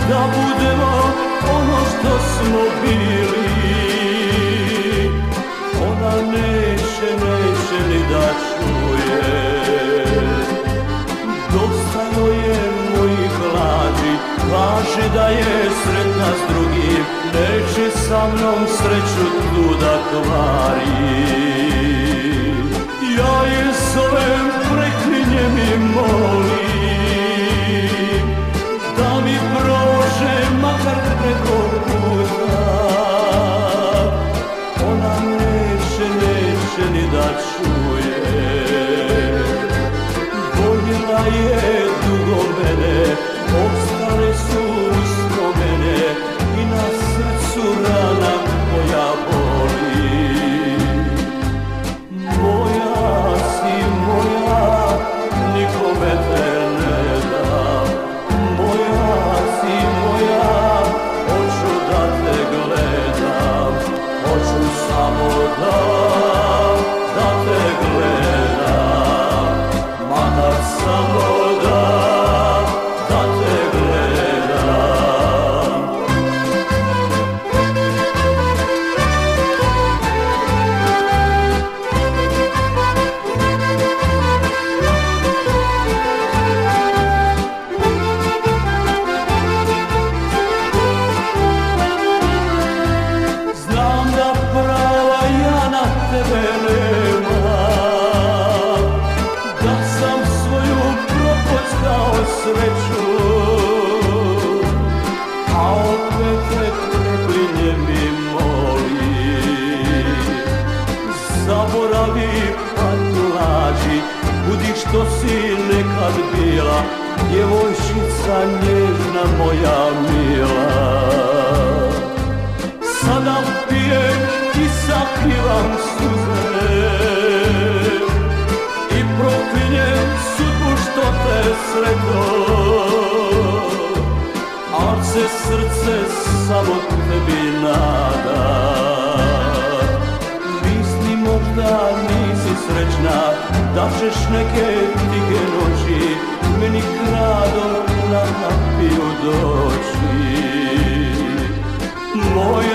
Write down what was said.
da budemo ono što smo bili. Ona neće ni da čuje. Dosta joj je mojih laži, kaže da je sretna s drugim, neće sa mnom sreću tu da kvari. Ja je zovem, preklinjem i molim da mi prođe makar preko puta. Ona neće ni da čuje. Voljela je dugo mene, ostale su uspomene i na srcu rana koja boli. Moja si moja, nikome te ne dam. Moja si moja, hoću da te gledam. Hoću samo da te gledam. Makar samo da te gledam. Znam da prava ja na tebe nemam, da sam svoju prokockao sreću, a opet te preklinjem i molim. Zaboravi patulaži, budi što si nekad bila, djevojčica nježna moja mila. Sada pijem i sapivam suze i proklinjem sudbu što te sretno, al se srce samo tebi nada. Misli možda nisi srećna, da ćeš neke tihe noći meni kradom na kapiju doći. Moja